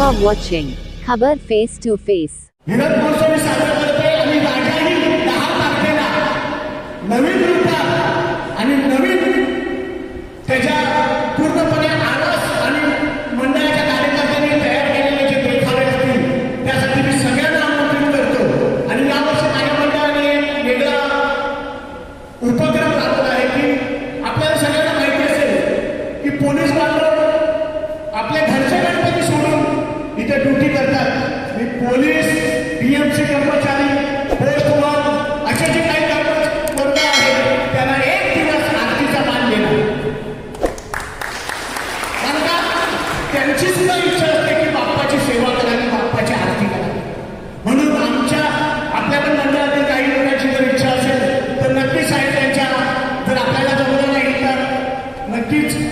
are watching खबर face to face. विनोद गोस्वामी साजरा करते आणि राजाही 10 तारखेला नवीन रूपात आणि नवीन त्याच्या पूर्णपणे आवाज आणि मंडळाच्या कार्यकर्त्यांनी तयार केलेले जे देखावे असतील त्यासाठी मी सगळ्यांना आमंत्रित करतो. आणि यावर्षी माझ्या मंडळाने वेगळा उपक्रम राबवला आहे की आपल्याला सगळ्यांना माहिती असेल की पोलीस बांधव आपल्या घरचे गणपती सोडून इथे ड्युटी करतात. मी पोलीस, बीएमसी कर्मचारी, पोस्टमन असे जे काही वर्ग आहेत त्यांना एक दिवस आरतीचा मान देणार. कारण का त्यांची सुद्धा इच्छा असते की बाप्पाची सेवा करावी, बाप्पाची आरती करावी. म्हणून आपल्या पण मंडळातील काही लोकांची जर इच्छा असेल तर नक्कीच आहे त्यांच्या. जर आपल्याला जमलं नाही तर नक्कीच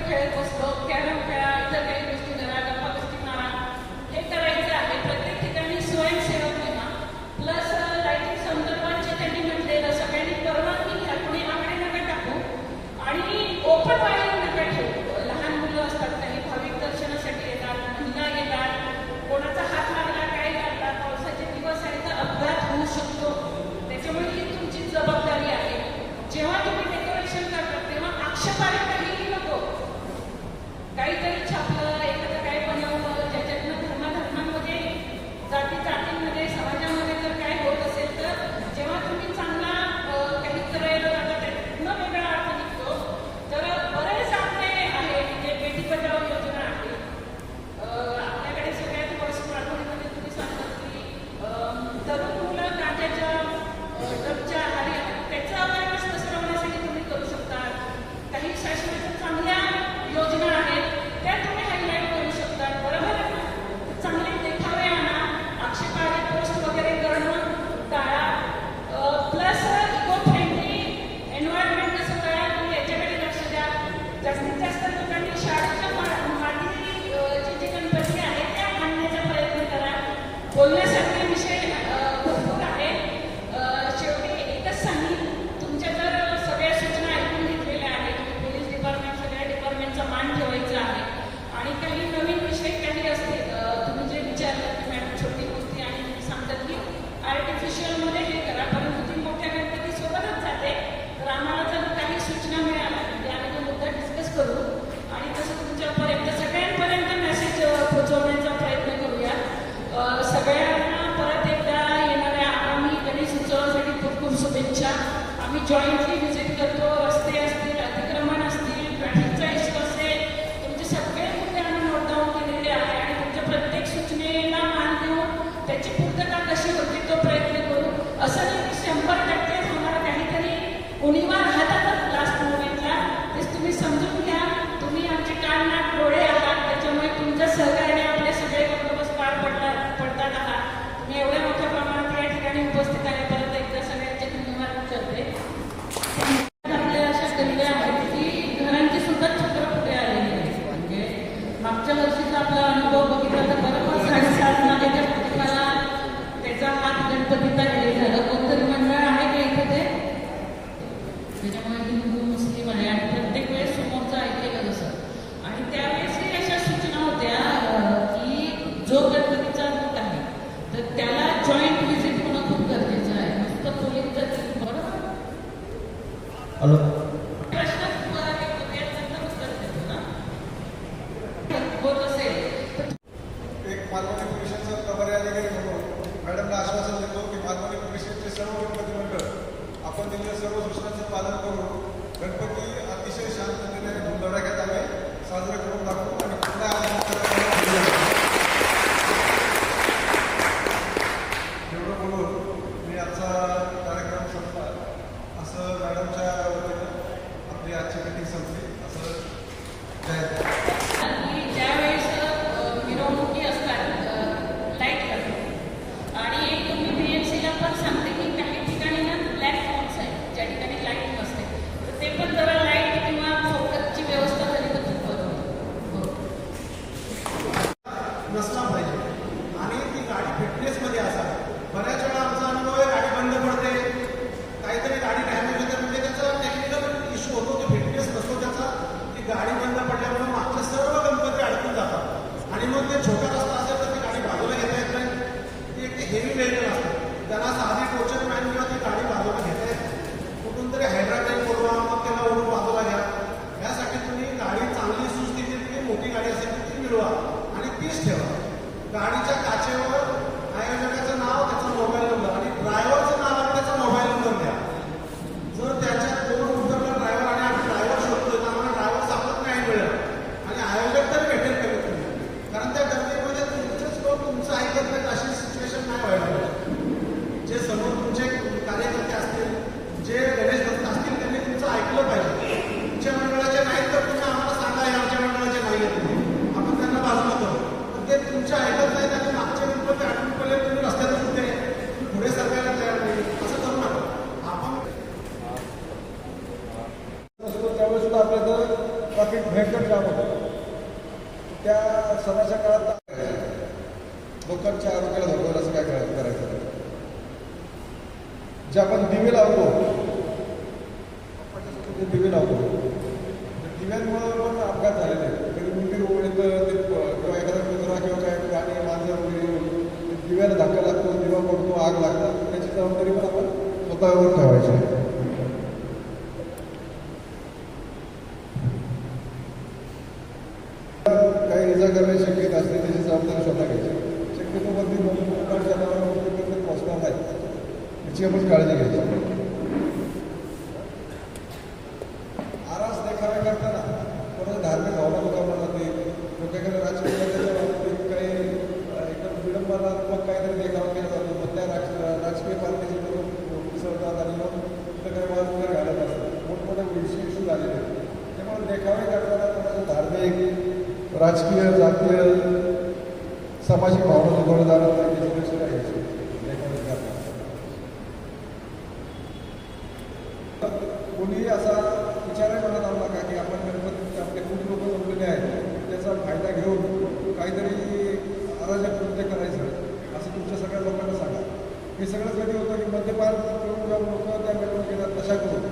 खेळत बसतो, कॅरम बोलण्यासारखे विषय भरपूर आहे. शेवटी एकच सांगेन, तुमच्या जर सगळ्या सूचना ऐकून घेतलेल्या आहेत, पोलीस डिपार्टमेंट सगळ्या डिपार्टमेंटचा मान ठेवायचा आहे आणि काही नवीन विषय काही असतील, तुम्ही जे विचारलं की मॅडम छोटी गोष्टी आणि सांगतात की आर्टिफिशियलमध्ये हे करा, परंतु ती मोठ्या गणपतीसोबतच जाते. तर आम्हाला जर काही सूचना मिळाल्या म्हणजे आम्ही तो मुद्दा डिस्कस करू आणि तसं तुमच्यापर्यंत सगळ्यांपर्यंत मेसेज पोहोचवण्याचा प्रयत्न करूया. सगळ्यांना परत एकदा येणाऱ्या आगामी गणेश उत्सवासाठी खूप खूप शुभेच्छा. आम्ही जॉईंटली व्हिजिट करतो. रस्ते असतील, अतिक्रमण असतील, ट्रॅफिकचा इश्यू असेल, तुमचे सगळे मुद्दे आम्ही नोट डाऊन केलेले आहे आणि तुमच्या प्रत्येक सूचनेला मान देऊन त्याची पूर्तता कशी होती तो प्रयत्न करू. असं नाही की 100% आम्हाला काहीतरी उणीवा राहतातच लास्ट मोमेंटला, तेच तुम्ही समजून घ्या. तुम्ही आमचे कान नाक डोळे आहात, त्याच्यामुळे तुमच्या सहकार्याने आपले सगळे बंदोबस्त पार पडतात आहात. तुम्ही एवढ्या मोठ्या प्रमाणात या ठिकाणी उपस्थित आहे. परत एकदा सगळ्यांचे धन्यवाद करते. आपल्या अशा गल्ल्या आहेत की घरांची सुद्धा चित्र पुढे आलेली आहे. म्हणजे मागच्या वर्षीचा आपला अनुभव बघितला तर बरोबर 7.5 लाखाच्या प्रतिमाला त्याचा हात गणपतीचा हे झालं. कोणतरी मंडळ आहे का इथे ते, त्याच्यामुळे हिंदू मुस्लिम आहे आणि प्रत्येक वेळेस समोरचं ऐकलेलं जसं. आणि त्यावेळेसही अशा सूचना होत्या की जो गणपतीचा रूट आहे तर त्याला जॉईंट व्हिजिट होणं खूप गरजेचं आहे. नुसतं पोलीस जर बरोबर हॅलो, प्रश्न तुम्हाला एक होते त्याचं उत्तर देतो ना होत असेल तर एक मालवणी पोलीस स्टेशनचा प्रभारी अधिकारी म्हणून मॅडमला आश्वासन देतो की मालवणी पोलीस स्टेशनचे सर्व गणपती मंडळ आपण दिलेल्या सर्व सूचनांचं पालन करून गणपती अतिशय शांततेने धुमधडाक्यात आम्ही साजरे करून दाखवू आणि पुन्हा एवढं बोलून मी आजचा कार्यक्रम संपला असं मॅडमच्या वतीनं आपली आजची मीटिंग संपली असं जाहीर की ज्यावेळेस मिरवणुकी असतात लाईट लागते आणि एक मी BMCला पण सांगते की काही ठिकाणी ना ब्लॅक स्पॉट्स आहेत ज्या ठिकाणी लाईट नसते, तर ते पण जरा लाईट किंवा फोकसची व्यवस्था झाली तर खूप बरं होतं. नसला पाहिजे आणि ती गाडी फिटनेसमध्ये असावी. बऱ्याच वेळा आमचा अनुभव आहे, गाडी बंद पडते, काहीतरी गाडी डॅमेज होते, म्हणजे त्याचा टेक्निकल इश्यू होतो, तो फिटनेस नसतो त्याचा. ती गाडी बंद पडल्यामुळे मागचे सर्व गणपती अडकून जातात आणि मग ते छोटा रस्ता असेल तर ती गाडी बाजूला घेता येत नाही. ती एक हेवी व्हेहिकल असते, त्यांना साधी टोचर मॅन किंवा ती गाडी बाजूला घेता येत नाही. कुठून तरी हायड्राटेक बोलवा, मग त्याला ओढून बाजूला घ्या. यासाठी तुम्ही गाडी चांगली सुस्थितीतली मोठी गाडी असेल तर ती मिळवा आणि तीच ठेवा. गाडीच्या काचेवर आयोजकाचं नाव, त्याचा मोबाईल नंबर आणि ड्रायव्हरचं नाव आणि त्याचा मोबाईल नंबर द्या. जर त्याच्यात दोन उतरला ड्रायव्हर आणि आम्ही ड्रायव्हर शोधतोय तर आम्हाला ड्रायव्हर सापडत नाही मिळेल आणि आयोजक तर भेटेल कमीत कमी. कारण त्या गर्दीमध्ये तुमचेच लोक तुमचं ऐकत नाहीत अशी सिच्युएशन नाही व्हायला पाहिजे. जे समोर तुमचे कार्यकर्ते असतील, जे गणेश भक्त असतील, त्यांनी तुमचं ऐकलं पाहिजे. तुमच्या मंडळाचे नाहीत तर तुम्ही आम्हाला सांगा हे आमच्या मंडळाचे नाही आहेत, आपण त्यांना बाजूला करू. ते तुमच्या ऐकत नाही आणि मागच्या गणपती आठवून पडले तुम्ही रस्त्यातच होते, पुढे सरकारला तयार नाही, असं करू नका. आपण त्यावेळेस सुद्धा आपल्या तर ट्रॅफिक भयंकर जाम होतं. त्या सणाच्या काळात लोकांच्या आरोग्याला धोका असं काय करायचं. जे आपण दिवे लावतो, जे दिवे लावतो त्या दिव्यांमुळे पण अपघात झालेले आहेत. कधी मुलगी रोड येतं किंवा एखादा कुत्रा किंवा काय गाणी मांजर वगैरे येऊन दिव्याला धक्का लागतो, दिवा पडतो, आग लागतात. त्याची जबाबदारी पण आपण स्वतःवर ठेवायची. काही इजा करण्याची शक्यता असते त्याची जबाबदारी स्वतः घ्यायची. शक्यतो वरती मोठ्या जनावरांपर्यंत पोहोचणार नाही याची आपण काळजी घ्यायची. आरास देखावे करताना कोणाच्या धार्मिक भावना दुखावल्या जाते, लोकांकडे राजकीय त्याच्या बाबतीत काही एकदम विडंबनात्मक काहीतरी देखावा केला जातो. मग त्या राजकीय पार्टीचे लोक मिसळतात आणि मग तिथं काही वाद वगैरे घालत असतात. मोठमोठे इश्यू झालेले आहेत. त्यामुळे देखावे करताना कोणाचं धार्मिक, राजकीय, जातीय, सामाजिक भावना दुखावल्या जाणार नाही त्याची दक्षता घ्यायची. देखावे करताना कोणीही असा विचारही म्हणत आला का की आपण गणपती आपले खूप लोक जमलेले आहेत त्याचा फायदा घेऊन काहीतरी अराजक कृत्य करायचं असं तुमच्या हे सगळं कधी होतं की मद्यपान करून जेव्हा लोक त्या मिरवणुकीला नशा करून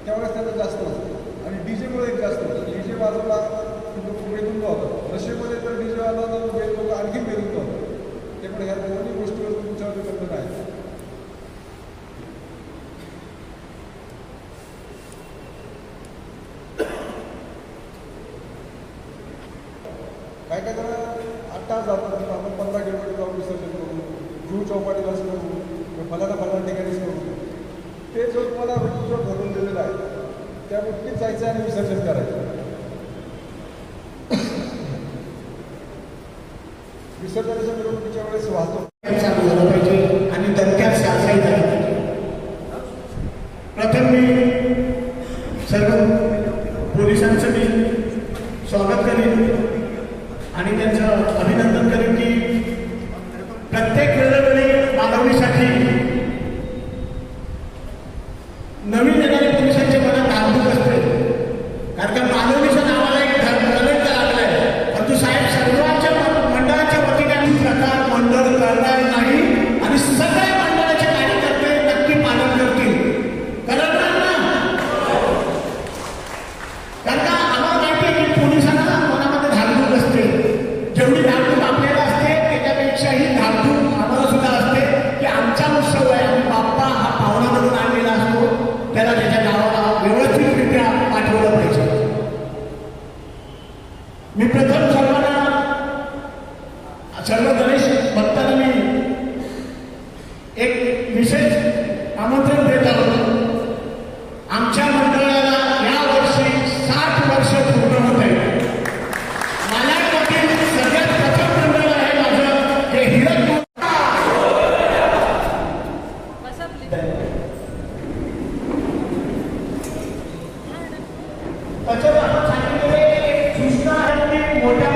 त्यावेळेस त्यांना जास्त असतं आणि डी जेमुळे एक जास्त होतं. डी जे वाजवला की लोक बेधुंद होतात. नशेमध्ये तर डी जे वाजवला तर लोक आणखी बेधुंद होतात. त्यामुळे ह्या दोन्ही गोष्टीवर तुमच्यावर बंधन आहे. काय काय जण 8 तास जातात, आपण 15 किलोमीटर जाऊन विसर्जन करू, जुहू चौपाटीलाच करू किंवा फलाना ठिकाणीच करू. ते जो तुम्हाला रूट जो ठरवून दिलेला आहे त्या रूटनीच जायचं आणि विसर्जन करायचं. विसर्जनाच्या मिरवणुकीच्या वेळेस वाहतो चालू झालं पाहिजे आणि दणक्यात साफसफाई झाली पाहिजे. प्रथम मी सर्व पोलिसांचं मी स्वागत करेन आणि त्यांचं अभिनंदन करेन की प्रत्येक वेळोवेळी मानवणीसाठी नवीन येणाऱ्या पोलिसांच्या मनात धाकधूक असते. कारण का मानवणीच्या नावाला एक कलंक लागलाय. परंतु साहेब सर्वांच्या मंडळाच्या वतीने प्रकार मंडळ करणार नाही आणि सगळ्या मंडळाचे कार्यकर्ते नक्की पालन करतील. करणार ना? कारण का आम्हाला माहिती आहे की पोलिसांना मनामध्ये धाकधूक असते. जेवढी धाकधूक आपल्याला असते त्याच्यापेक्षाही धाकधूक आम्हाला सुद्धा असते की आमचा उत्सव आहे आणि बाप्पा हा पाहुणा म्हणून आणलेला असतो. त्याला त्याच्या गावाला व्यवस्थितरित्या पाठवलं पाहिजे. मी प्रथम सर्व गणेश भक्तांना मी एक विशेष आमंत्रण देत आहोत. आमच्या मंडळाला या वर्षी 60 वर्ष पूर्ण होत आहे. माझ्याकडील सगळ्यात प्रथम मंडळ आहे माझं जे हिरक त्याच्यावर सांगितलेले एक सूचना आहे की मोठ्या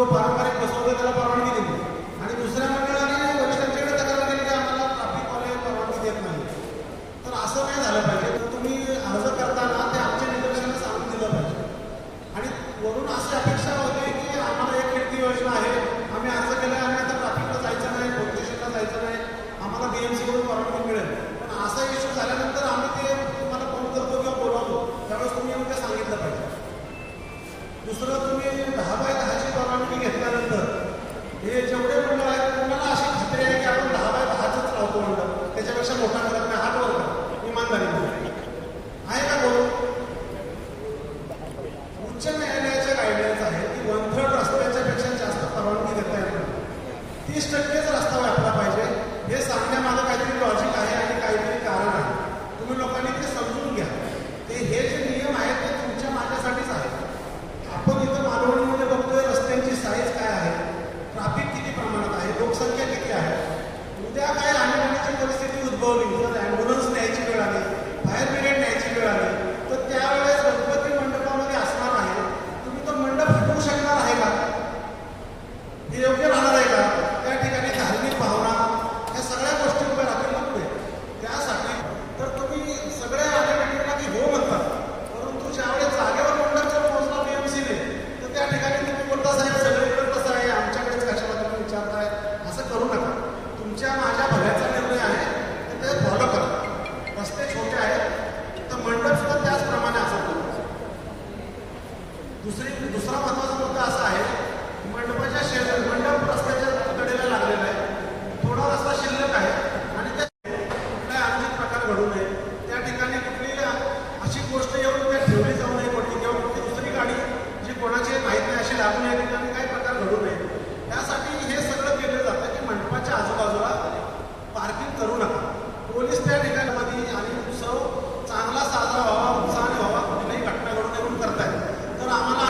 जो पारंपरिक बसवतो त्याला परवानगी दिली आणि दुसऱ्या मंडळाने वरिष्ठांच्याकडे तक्रार केली की आम्हाला ट्रॅफिकवाले परवानगी देत नाही. तर असं नाही झालं पाहिजे. तर तुम्ही अर्ज करताना ते आमच्या निदर्शनास आणून दिलं पाहिजे. आणि वरून अशी अपेक्षा होती की आम्हाला एक खिडकी योजना आहे, आम्ही अर्ज केला आणि आता ट्रॅफिकला जायचं नाही, पोलीस स्टेशनला जायचं नाही, आम्हाला BMCकडून परवानगी मिळेल. पण असा इश्यू झाल्यानंतर आम्ही ते तुम्हाला फोन करतो किंवा बोलावतो त्यावेळेस तुम्ही येऊन ते सांगितलं पाहिजे. दुसरं, तुम्ही 10 बाय 10ची परवानगी घेतल्यानंतर हे जेवढे मंडळ आहेत तुम्हाला अशी खात्री आहे की आपण 10 बाय 10च लावतो मंडळ, त्याच्यापेक्षा मोठा करत नाही. हात वर करा इमानदारी आहे का बोल. उच्च न्यायालयाच्या गाईडलाईन्स आहे की 1/3 रस्त्याच्या पेक्षा जास्त परवानगी देता येणार नाही. 30%च रस्ता व्यापला पाहिजे. हे सांगण्यामागं काहीतरी लॉजिक आहे आणि काहीतरी कारण आहे. तुम्ही लोकांनी ते समजून घ्या. हे जे नियम आहेत ते तुमच्या माझ्यासाठीच आहेत. आपण इथं मालवणीमध्ये बघतोय रस्त्यांची साईज काय आहे, ट्रॅफिक किती प्रमाणात आहे, लोकसंख्या किती आहे. उद्या काय आणण्याची परिस्थिती उद्भवली, जर ॲम्ब्युलन्स न्यायची वेळ आली, फायर ब्रिगेड न्यायची वेळ आली, तर त्यावेळेस गणपती मंडपामध्ये असणार आहे. तुम्ही तो मंडप हटवू शकणार आहे का? हे योग्य राहणार आहे का? त्या ठिकाणी धार्मिक भावना या सगळ्या गोष्टी उभ्या राहतील नव्हते. त्यासाठी तर तुम्ही सगळे आले मिटिंगला की हो म्हणतात, परंतु ज्यावेळेस जागेवर मंडप जर पोहोचला BMCने तर त्या ठिकाणी तुम्ही बोलता साहेब सगळीकडे कसं आहे, आमच्याकडेच कशाला तुम्ही विचारताय. असं करू नका. तुमच्या माझ्या भल्याचा निर्णय आहे तर ते फॉलो करा. रस्ते छोटे आहेत तर मंडप सुद्धा त्याचप्रमाणे असावं. दुसरा महत्त्वाचा मुद्दा असा आहे, मंडपाच्या शेजारी मंडप रस्त्याच्या कडेला लागलेला आहे, थोडा रस्ता शिल्लक आहे आणि त्या कुठलाही अनुचित प्रकार घडू नये. त्या ठिकाणी कुठली अशी गोष्ट येऊन त्या ठेवली जाऊ नये पडली किंवा कुठली दुसरी गाडी जी कोणाची माहीत नाही अशी लागू नये, ठिकाणी काही प्रकार घडू नये. त्यासाठी हे सगळं केलं जातं की मंडपाच्या आजूबाजूला पार्किंग करू नका. पोलीस त्या ठिकाणामध्ये आणि उत्सव चांगला साजरा व्हावा, उत्साहाने व्हावा, कुठलीही घटना घडू नये म्हणून करतायत. तर आम्हाला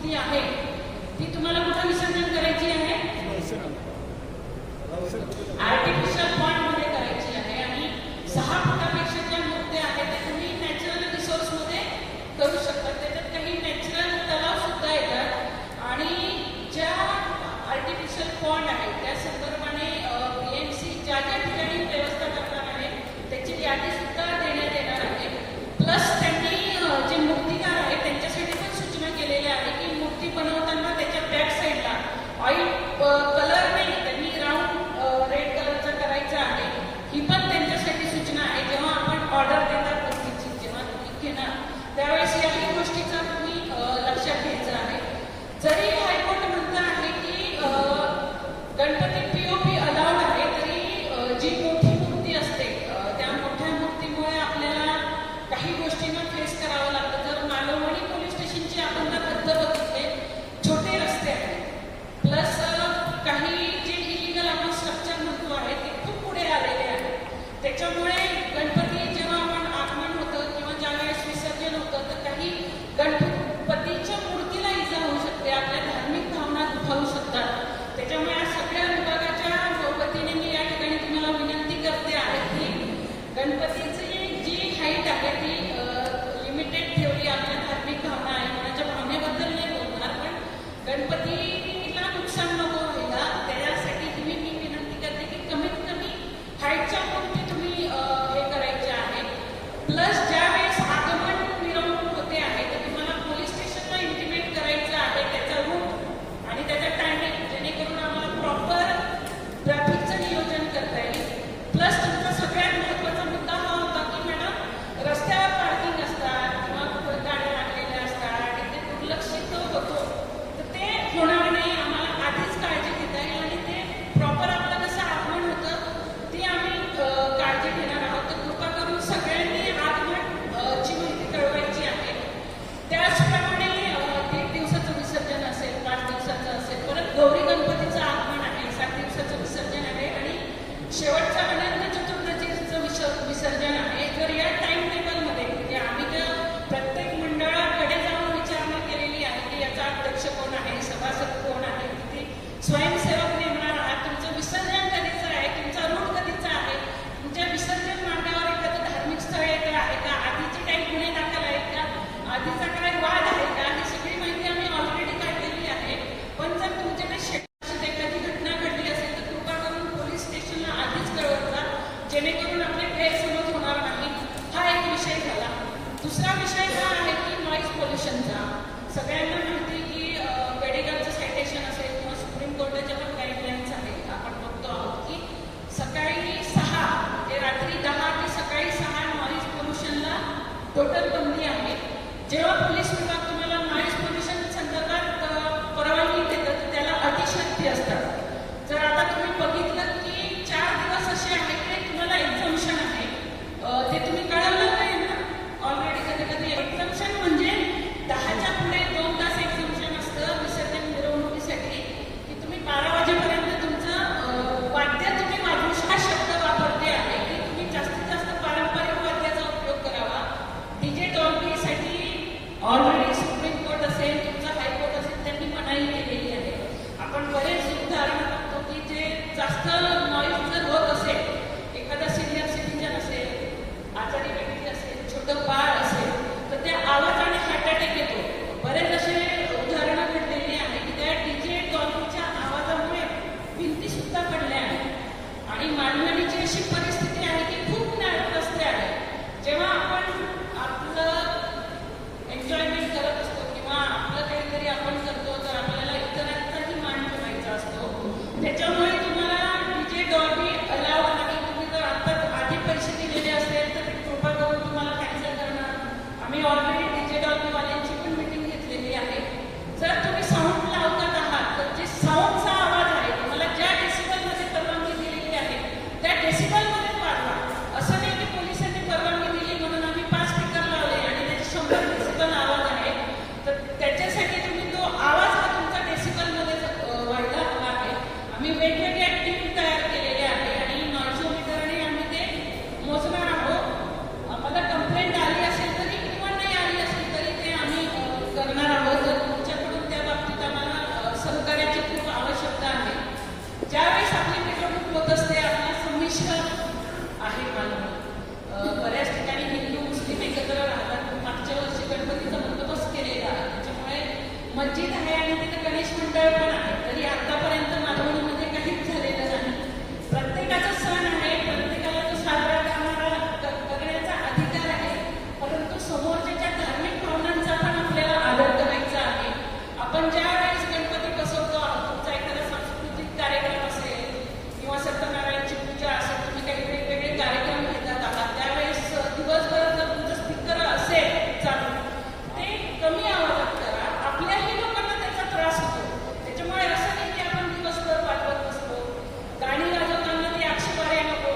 मूर्ती आहे ती तुम्हाला कुठं विसर्जन करायची आहे? आर्टिफिशियल पॉइंटमध्ये करायची आहे. आणि 6 फुटापेक्षा ज्या मूर्त्या आहेत त्या तुम्ही नॅचरल रिसोर्समध्ये करू शकता. त्याच्यात काही नॅचरल तलाव सुद्धा येतात आणि ज्या आर्टिफिशियल पॉइंट आहेत त्या संदर्भाने BMC ज्या ज्या ठिकाणी व्यवस्था करणार आहे त्याची यादी सुद्धा देण्यात येणार आहे. प्लस त्यांनी जे मूर्तिकार आहे त्यांच्यासाठी पण सूचना केलेल्या आहे की मूर्ती बनवताना त्याच्या बॅक साईडला ऑइल कलर नाही, त्यांनी राऊंड रेड कलरचा करायचा आहे. ही पण त्यांच्यासाठी सूचना आहे. जेव्हा आपण ऑर्डर देतात मूर्तीची, जेव्हा तुम्ही घेणार त्यावेळेस याही गोष्टीचा तुम्ही लक्षात घ्यायचं आहे. जरी हायकोर्ट म्हणतं आहे की गणपती POP अलाउड आहे, तरी जी मोठी मूर्ती असते त्या मोठ्या मूर्तीमुळे आपल्याला काही गोष्टींना फेस करावं लागतं. जर मालवणी पोलीस स्टेशनची आपण हद्द बघितले, छोटे रस्ते आहेत, प्लस काही मस्जिद आहे आणि तिथे गणेश मंडळ पण आहे. तरी आतापर्यंत मालवणीमध्ये काहीच झालेलं नाही. प्रत्येकाचा सण आहे, प्रत्येकाला तो साजरा करण्याचा अधिकार आहे, परंतु समोरच्या धार्मिक भावनांचा पण आपल्याला आदर करायचा आहे. आपण ज्या वेळेस गणपती बसवतो, तुमचा एखादा सांस्कृतिक कार्यक्रम असेल किंवा सत्यनारायणची पूजा असेल, तुम्ही काही वेगवेगळे कार्यक्रम घेतात आहात, त्यावेळेस दिवसभर जर तुमचं स्पीकर असेल चालू, ते कमी आवाजात करा. आपल्याही लोकांना त्याचा त्रास होतो. त्याच्यामुळे असं नाही की आपण दिवसभर वाजवत बसतो. गाणी वाजवताना ती आक्षेपार्ह नको.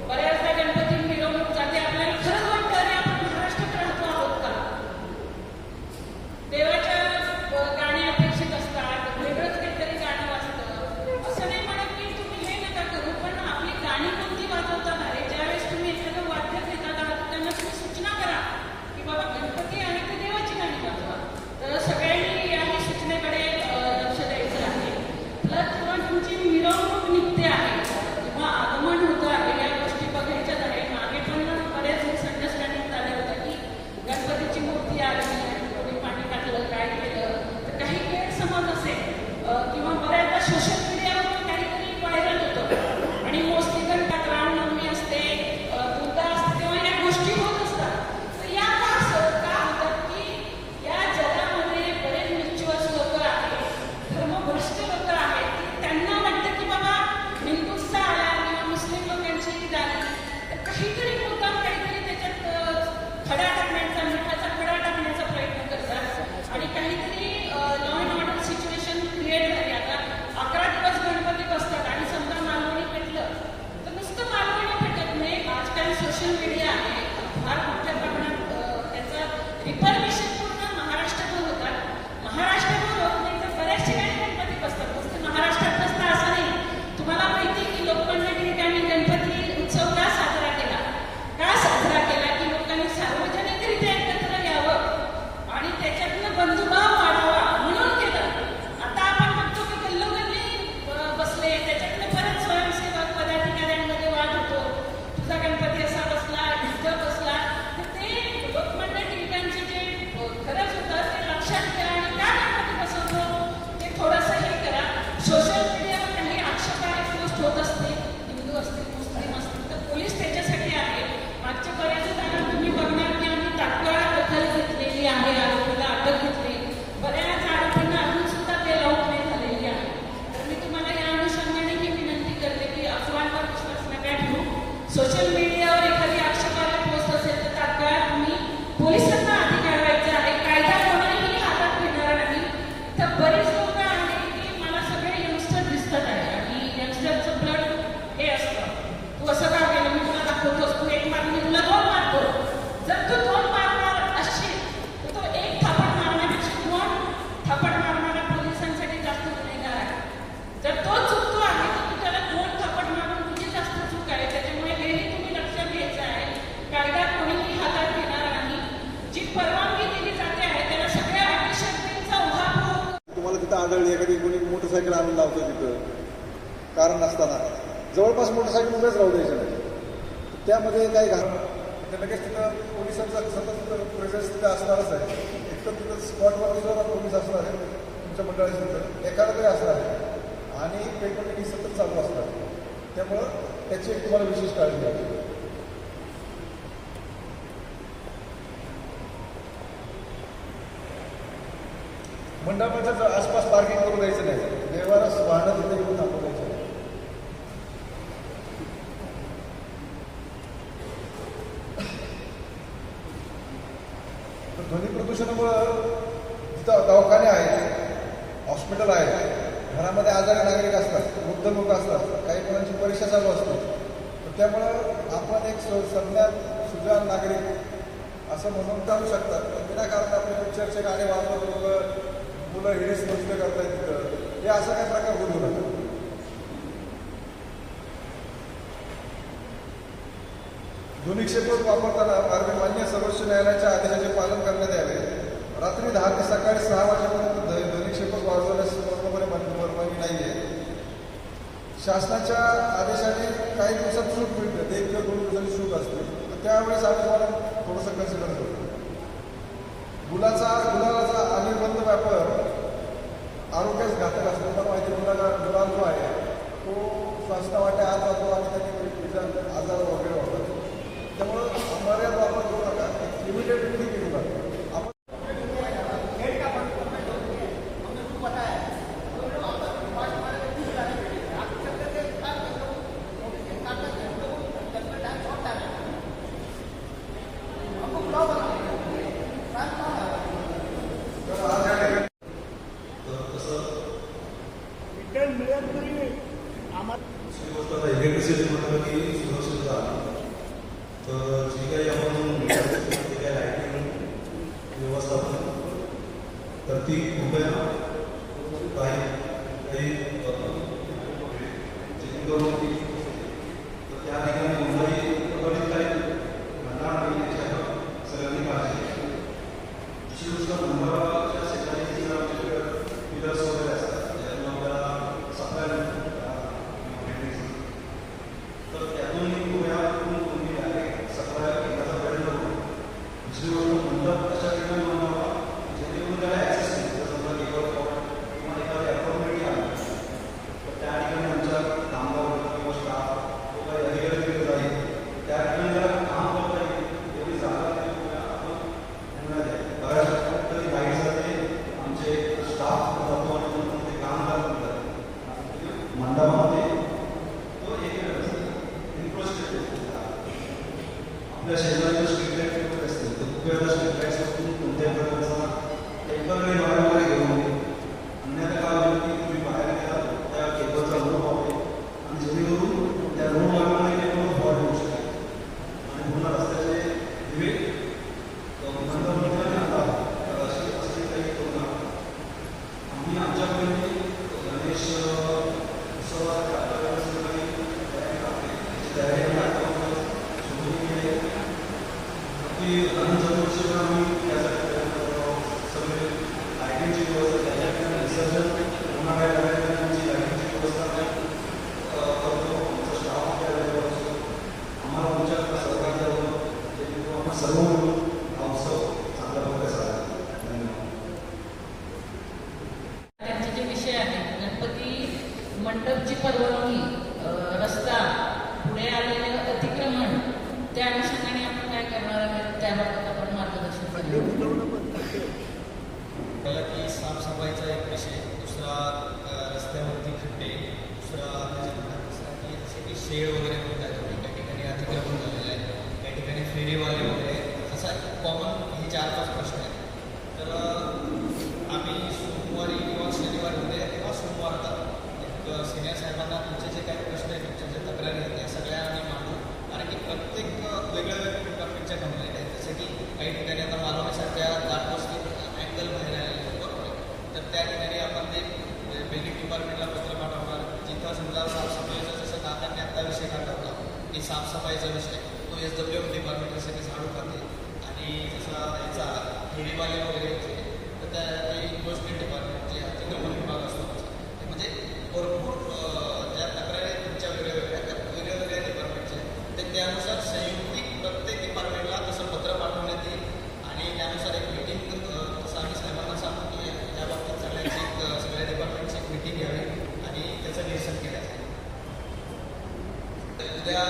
बऱ्याचदा गणपती मिरवणूक जाते, आपल्याला खरंच वाटतं अरे आपण महाराष्ट्रात राहतो आहोत का. देवाच्या गाणी अपेक्षित असतात, वेगळंच काहीतरी गाणं वाजतं. असं नाही म्हणत की तुम्ही हे नका करू, पण आपली गाणी कोणती वाजवतात आहे. ज्यावेळेस तुम्ही एखादं वाद्य घेतात आहात, त्यांना तुम्ही सूचना करा की बाबा गणपती आहे ते देवाची गाणी वाजवा. तर सगळ्यांनी याही सूचनेकडे लक्ष द्यायचं आहे. प्लस किंवा तुमची मिरवणूक निघते आहे किंवा आगमन होतं आहे, या गोष्टी बघायच्याच आहे. मागे पण बऱ्याच मिसअंडरस्टँडिंग झाल्या होत्या की गणपतीची मूर्ती आली आणि कोणी पाणी टाकलं, काय केलं. तर काही गैरसमज असेल किंवा बऱ्याचदा सोशल मीडियावर काहीतरी व्हायरल होतं आणि मोस्टली गणपती रामनवमी असते, दुर्गा असते, तेव्हा या गोष्टी होत असतात. तर या का असं का होतात की या जगामध्ये बरेच मिच्युअस लोक आहेत, धर्मभ्रष्ट लोक आहेत, की त्यांना वाटतं की बाबा हिंदूचा आला किंवा मुस्लिम लोकांची ईद आली तर काहीतरी मुद्दाम काहीतरी त्याच्यात खडा टाकण्याचा, मिठाचा खडा टाकण्याचा प्रयत्न करतात आणि काहीतरी law and order situation create झाली. आता 11 दिवस गणपती बसतात आणि समजा मालवणी पेटलं तर नुसतं मालवणी पेटत नाही. आजकाल सोशल मीडिया आहे, फार मोठ्या प्रमाणात त्याचं रिपरमिशन पूर्ण महाराष्ट्रभर होतात. महाराष्ट्रभर होत नाही तर बऱ्याच ठिकाणी गणपती बसतात. फक्त महाराष्ट्रात बसता असं नाही. तुम्हाला माहिती आहे की लोकमान्य टिळकांनी गणपती उत्सव का साजरा केला? का साजरा केला की लोकांनी सार्वजनिकरित्या एकत्र यावं आणि त्याच्यातनं बंधुभाव वाढावा म्हणून केलं. आता आपण बघतो की गल्लोगल्ली बसले, त्याच्यातनं परत स्वयंसेवक पदाधिकाऱ्यांमध्ये वाद होतो. तुझा गणपती असा बसला, इथं बसला. तर ते लोकमान्य टिळकांचे जे खरंच होतं ते लक्षात घ्या आणि का गणपती बसवतो ते थोडंसं हे करा. सोशल मीडियावर काही आक्षेपार्ह पोस्ट होत असतील, हिंदू असतील, मुस्लिम असतील, तर पोलीस त्याच्यासाठी आहे. मागच्या बऱ्याच जणांना तुम्ही बघणार की आम्ही तात्काळ दखल घेतलेली आहे, आरोपीला अटक घेतली. बऱ्याच आरोपींना अजून सुद्धा बेल आऊट नाही झालेली आहे. तर मी तुम्हाला या अनुषंगाने ही विनंती करते की अफवांवर विश्वास नका ठेवू. सोशल मीडियावर एखादी आक्षेपार्ह पोस्ट असेल तर तात्काळ तुम्ही पोलिसांना आधी कळवायचं आहे. कायदा कोणाही हातात घेणार नाही. तर बरेच लोक आहेत की मला सगळे यंगस्टर दिसतात आहे आणि यंगस्टरचं ब्लड हे असतं, तू असं का केलं, मी तुला दाखवतोस, तू एक मार मी तुला 2 मारतो. जर तू 2 मारणार असशील तर तो एक थापड मारण्यापेक्षा 2 थापड मारणारा पोलिसांसाठी जास्त गुन्हेगार आहे. जर तो चुकतो आहे तर तू त्याला 2 थापड मारून तुझी जास्त चूक आहे. त्याच्यामुळे हेही तुम्ही लक्षात घ्यायचं आहे. कायदा कोणीही हातात घेणार नाही. जी परवानगी दिली जाते आहे त्याला सगळ्या अटीशर्तींचा उहापोह तुम्हाला तिथं आढळली एखादी कोणी मोटरसायकल आणून लावतो तिथं कारण नसताना, जवळपास मोटरसायकल उभेच राहू द्यायचं नाही. त्यामध्ये काही तर लगेच तिथं पोलिसांचा सतत प्रेझेन्स तिथं असणारच आहे. एक तर तिथं स्पॉटवर सुद्धा पोलीस असणार आहे, तुमच्या मंडळाच्या तिथं एखादं तरी असणार आहे आणि पेट्रोलिंग ही सतत चालू असणार आहे. त्यामुळं त्याची एक तुम्हाला विशेष काळजी घ्यावी. मंडपाच्या आसपास पार्किंग करू द्यायचं नाही. देवाला वाहनं तिथे घेऊन थांबू द्यायचं नाही. ध्वनी प्रदूषणामुळं तिथं दवाखाने आहेत, हॉस्पिटल आहेत, घरामध्ये आजारी नागरिक असतात, वृद्ध लोक असतात, काही मुलांची परीक्षा चालू असते. तर त्यामुळं आपण एक सुजाण नागरिक असं म्हणून चालू शकतात. विनाकारण आपले पिक्चरचे गाणे वाजवत लोक मुलं हिडीस मजले करतायत तिथं, हे असा काही प्रकार होऊ नका. ध्वनी क्षेपक वापरताना माननीय सर्वोच्च न्यायालयाच्या आदेशाचे पालन करण्यात यावे. रात्री 10 ते सकाळी 6 वाजेपर्यंत ध्वनी क्षेपक वाजवण्यास पूर्णपणे परवानगी नाही आहे. शासनाच्या आदेशाने काही दिवसात सूट मिळते, 1 किंवा 2 दिवसांची सूट असते. तर त्यावेळेस आम्ही तुम्हाला थोडंसं कन्सिडर करतो. गुलाचा अनिर्बंध व्यापार आरोग्यास घातक असतो. मला माहिती मुलाला जो आहे तो स्वास्थ्य वाटे आत जातो आणि त्याने विचार आजार वगैरे होतात. त्यामुळं मर्याद वापर करू नका, एक लिमिटेड ठीक केली पाहिजे. आपण इलेक्ट्रिसिटी म्हटलं की सुरक्षितता. तर जी काही आपण जे काही लाईटिंग व्यवस्थापन तर ती कृपया काही चेकिंग करून तर त्या ठिकाणी कोणताही प्रकटित काही घडणार नाही याच्यावर सगळ्यांनी काळजी घ्यावी. दुसरी गोष्ट मंडळाच्या शेजारी पिलर्स वगैरे असतात ज्यातून आपल्याला सप्लाय तर त्यातूनही गोव्या कोणी डायरेक्ट सप्लाय केल्याचा प्रयत्न करू. दुसरी गोष्ट मंडप अशा ठिकाणी बनवावा जेणेकरून त्याला ॲक्सेस नाही. जर समजा केवळ किंवा एखादी अपार्टमेंट आली तर त्या ठिकाणी आमच्या कामगार किंवा स्टाफ तो काही अधिकारी तिथे जाईल त्या ठिकाणी त्याला काम करता येईल एवढी जागा आपण त्यांना द्यावी. बऱ्याच तरी लाईट जाते आमचे स्टाफ जातो आणि म्हणून ते काम करतात मंडपामध्ये तो एक आपल्या शेजारी स्ट्रीट लाईट वगैरे असतील तर कृपया स्ट्रीट लाईट्सपासून कोणत्याही प्रकारचा टेम्पररी वायर वगैरे घेऊन नये. अन्यथा काय होईल की तुम्ही बाहेर गेला त्या केबलचा रोड वापरेल आणि जेणेकरून त्या रोड वापरणे केबल फॉल्ट होऊ शकेल आणि पुन्हा रस्त्याचे दिवे असे काही करू नका. आम्ही आमच्याकडे गणेश उत्सवात की अनंत चतुर्दशीला आम्ही त्यासाठी सगळे लाईटिंगची व्यवस्था त्याच्या ठिकाणी विसर्जन होणाऱ्या कार्यक्रमांची लाईटिंगची व्यवस्था करतो. आमचा स्टाफ त्यावेळेवर असतो. आम्हाला तुमच्या सहकार्य द्यावं जेणेकरून आपण सर्व मिळून हा उत्सव चांगल्या प्रकारे साजरा करू. धन्यवाद. त्यांचे जे विषय आहेत गणपती मंडपची परवानगी रस्ता पुढे आलेले अतिक्रमण त्या अनुषंगाने आपण काय करणार आहोत त्याबाबत आपण मार्गदर्शन करणार. पहिला की साफसफाईचा एक विषय, दुसरा रस्त्यावरती खड्डे, दुसरा तिसरा की जसे की शेड वगैरे होतात काही ठिकाणी अतिक्रमण झालेलं आहे, काही ठिकाणी फेरीवाले वगैरे असा कॉमन हे 4-5 प्रश्न आहेत. तर आम्ही सोमवारी किंवा शनिवारी किंवा सोमवारला एक सिनियर साहेबांना तुमचे जे काही प्रश्न आहेत तुमच्या जे तक्रारी आहेत त्या सगळ्या आम्ही मांडू. कारण की प्रत्येक वेगळ्या डिपार्टमेंटच्या कंप्लेंट आहेत. जसं की काही ठिकाणी आता मालवणीसारख्या दाटवस्ती अँगल बाहेर आलेले बरोबर आहे. तर त्या ठिकाणी आपण ते बिल्डिंग डिपार्टमेंटला पत्र पाठवणार. जिथं समजा साफसफाईचा जसं काकांनी आत्ता विषय काढला की साफसफाईचा विषय तो SWM डिपार्टमेंट जसं की झाडू खाते आणि जसा याचा फेरीवाले वगैरे होते तर त्या इन्व्हेस्टमेंट डिपार्टमेंट जे अतिक्रमण विभाग असतो ते म्हणजे भरपूर ज्या तक्रारी तुमच्या वेगळ्या डिपार्टमेंटच्या ते त्यानुसार संयुक्तिक प्रत्येक डिपार्टमेंटला तसं पत्र पाठवण्यात येईल आणि त्यानुसार एक मीटिंग जसं आम्ही साहेबांना सांगतो की या बाबतीत सगळ्या डिपार्टमेंटची एक मीटिंग घ्यावी आणि त्याचं निरसन केलं जाईल. उद्या